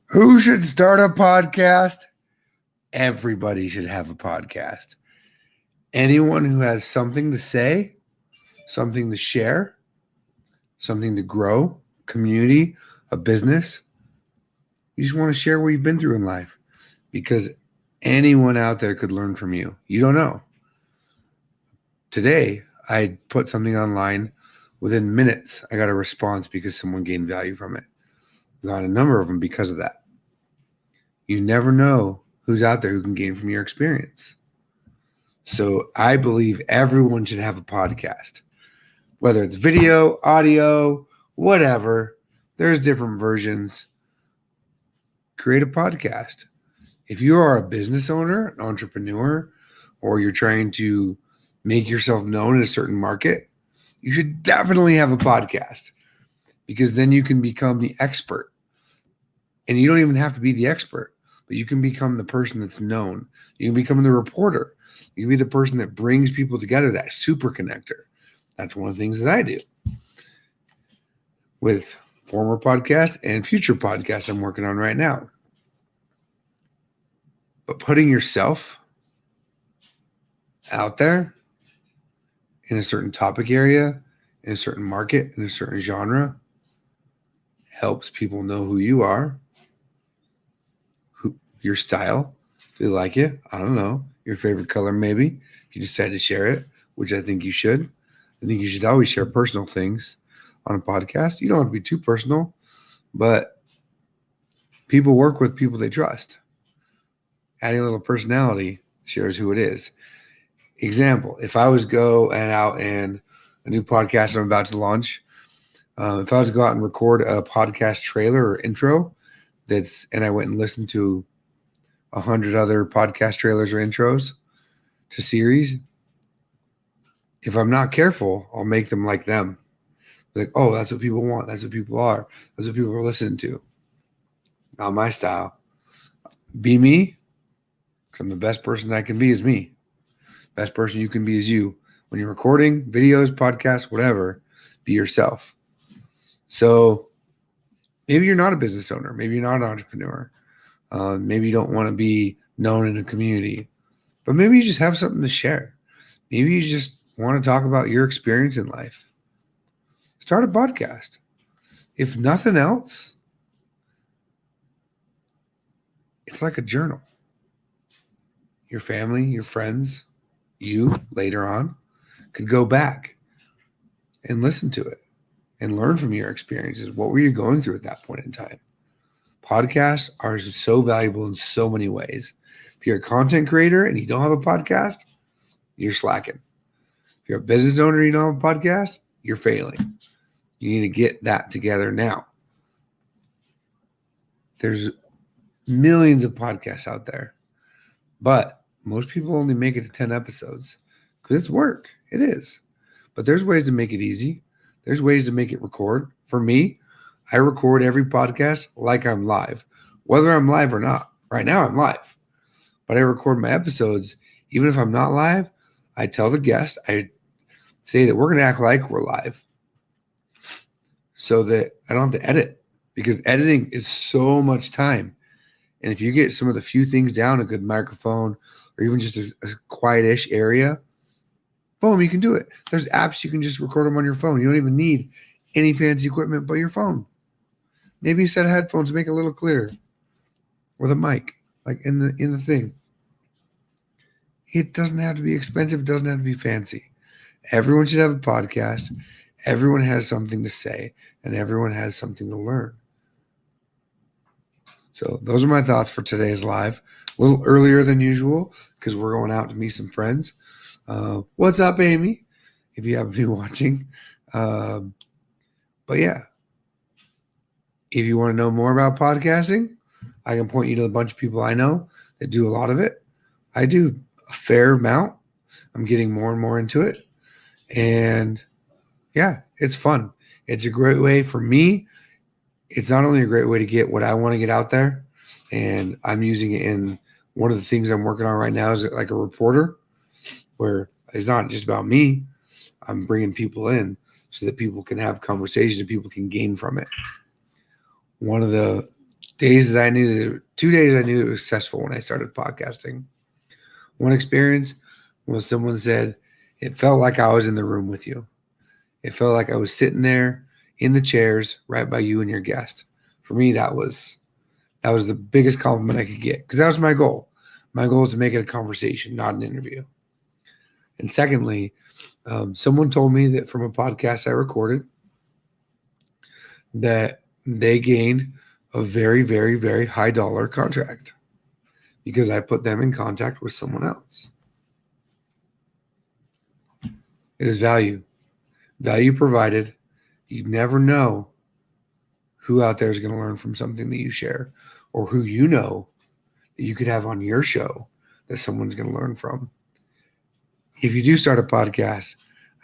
Who should start a podcast? Everybody should have a podcast. Anyone who has something to say, something to share, something to grow, community, a business. You just want to share what you've been through in life because anyone out there could learn from you. You don't know. Today, I put something online. Within minutes, I got a response because someone gained value from it. We got a number of them because of that. You never know who's out there who can gain from your experience. So I believe everyone should have a podcast, whether it's video, audio, whatever. There's different versions. Create a podcast. If you are a business owner, an entrepreneur, or you're trying to make yourself known in a certain market, you should definitely have a podcast because then you can become the expert. And you don't even have to be the expert, but you can become the person that's known. You can become the reporter. You can be the person that brings people together, that super connector. That's one of the things that I do with former podcasts and future podcasts I'm working on right now. But putting yourself out there in a certain topic area, in a certain market, in a certain genre, helps people know who you are, your style. Do they like it? I don't know. Your favorite color, maybe. If you decide to share it, which I think you should. I think you should always share personal things on a podcast. You don't have to be too personal, but people work with people they trust. Adding a little personality shares who it is. Example, if I was go and out and a new podcast I'm about to launch, if I was to go out and record a podcast trailer or intro and I went and listened to 100 other podcast trailers or intros to series, if I'm not careful, I'll make them like them. Like, oh, that's what people want. That's what people are. That's what people are listening to. Not my style. Be me, because I'm the best person I can be is me. Best person you can be is you. When you're recording videos, podcasts, whatever, be yourself. So maybe you're not a business owner. Maybe you're not an entrepreneur. Maybe you don't want to be known in a community, but maybe you just have something to share. Maybe you just want to talk about your experience in life. Start a podcast. If nothing else, it's like a journal. Your family, your friends, you later on could go back and listen to it and learn from your experiences. What were you going through at that point in time? Podcasts are so valuable in so many ways. If you're a content creator and you don't have a podcast, you're slacking. If you're a business owner and you don't have a podcast, you're failing. You need to get that together now. There's millions of podcasts out there, but most people only make it to 10 episodes because it's work. It is. But there's ways to make it easy. There's ways to make it record. For me, I record every podcast like I'm live, whether I'm live or not. Right now, I'm live. But I record my episodes, even if I'm not live, I tell the guest, I say that we're going to act like we're live so that I don't have to edit because editing is so much time. And if you get some of the few things down, a good microphone or even just a quiet-ish area, boom, you can do it. There's apps you can just record them on your phone. You don't even need any fancy equipment but your phone. Maybe a set of headphones to make it a little clearer with a mic, like in the thing. It doesn't have to be expensive. It doesn't have to be fancy. Everyone should have a podcast. Everyone has something to say, and everyone has something to learn. So those are my thoughts for today's live. A little earlier than usual because we're going out to meet some friends. What's up, Amy? If you haven't been watching. But yeah, if you want to know more about podcasting, I can point you to a bunch of people I know that do a lot of it. I do a fair amount. I'm getting more and more into it. And yeah, it's fun. It's a great way for me. It's not only a great way to get what I want to get out there, and I'm using it in one of the things I'm working on right now is like a reporter where it's not just about me. I'm bringing people in so that people can have conversations and people can gain from it. One of the 2 days I knew it was successful when I started podcasting. One experience was someone said, it felt like I was in the room with you. It felt like I was sitting there in the chairs right by you and your guest. For me, that was the biggest compliment I could get because that was my goal. My goal is to make it a conversation, not an interview. And secondly, someone told me that from a podcast I recorded that they gained a very, very, very high dollar contract because I put them in contact with someone else. It is value provided. You never know who out there is going to learn from something that you share or who you know that you could have on your show that someone's going to learn from. If you do start a podcast,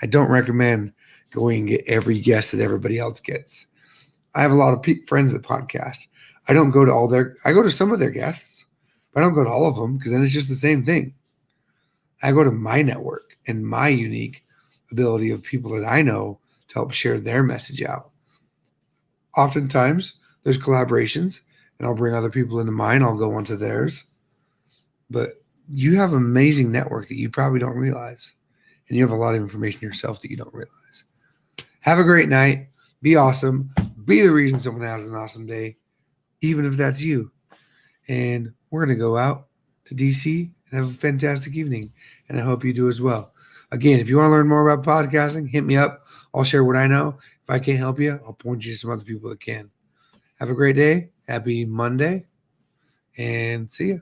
I don't recommend going and get every guest that everybody else gets. I have a lot of friends that podcast. I go to some of their guests, but I don't go to all of them because then it's just the same thing. I go to my network and my unique ability of people that I know to help share their message out. Oftentimes, there's collaborations, and I'll bring other people into mine. I'll go onto theirs. But you have an amazing network that you probably don't realize. And you have a lot of information yourself that you don't realize. Have a great night. Be awesome. Be the reason someone has an awesome day, even if that's you. And we're going to go out to DC and have a fantastic evening. And I hope you do as well. Again, if you want to learn more about podcasting, hit me up. I'll share what I know. If I can't help you, I'll point you to some other people that can. Have a great day. Happy Monday. And see ya.